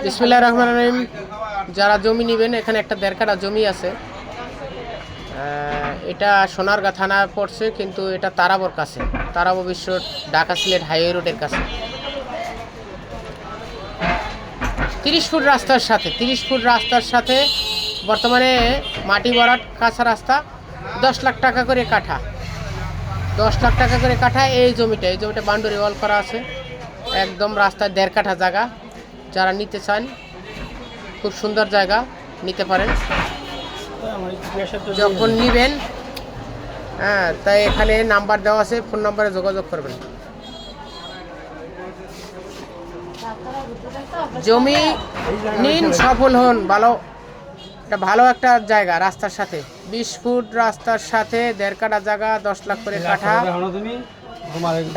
বিসমিল্লাহির রহমানির রহিম। যারা জমি নেবেন, এখানে একটা 1.5 কাঠা জমি আছে। এটা সোনারগাঁ থানা পড়ছে, কিন্তু এটা তারাবর কাছে, তারাবর বিশ্ব ঢাকা সিলেট হাইওয়ে রোডের কাছে। 30 ফুট রাস্তার সাথে বর্তমানে মাটি ভরাট কাঁচা রাস্তা। 10 লাখ টাকা করে কাঠা, 10 লাখ টাকা করে কাঠা। এই জমিটা বাউন্ডারি ওয়াল করা আছে, একদম রাস্তায় 1.5 কাঠা জায়গা। যারা নিতে চান, খুব সুন্দর জায়গা, নিতে পারেন। যখন নেবেন, তাই এখানে নাম্বার দেওয়া আছে, ফোন নাম্বারে যোগাযোগ করবেন। জমি নিন, সফল হন। ভালো একটা জায়গা, রাস্তার সাথে 20 ফুট রাস্তার সাথে 1.5 কাঠা জায়গা, 10 লাখ করে কাঠা।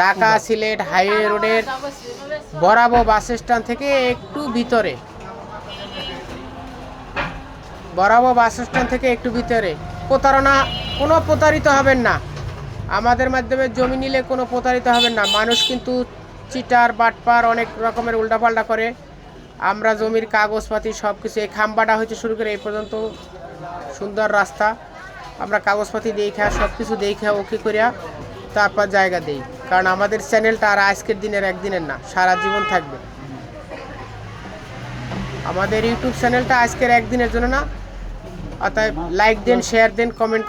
ঢাকা সিলেট হাইওয়ে রোডের বরাবর বাস স্ট্যান্ড থেকে একটু ভিতরে, কোনো প্রতারিত হবেন না। আমাদের মাধ্যমে জমি নিলে কোনো প্রতারিত হবেন না। মানুষ কিন্তু চিটার বাটপার অনেক রকমের উল্টাপাল্টা করে। আমরা জমির কাগজপাতি সব কিছু, এই খাম্বাটা হইতে শুরু করে এই পর্যন্ত সুন্দর রাস্তা, আমরা কাগজপাতি দেখা সব কিছু দেখা ওকে করিয়া তারপর জায়গা দেই। কারণ আমাদের চ্যানেলটা আর আজকের দিনের একদিনের না, সারা জীবন থাকবে। আমাদের ইউটিউব চ্যানেলটা আজকের একদিনের জন্য না। অতএব লাইক দেন, শেয়ার দেন, কমেন্ট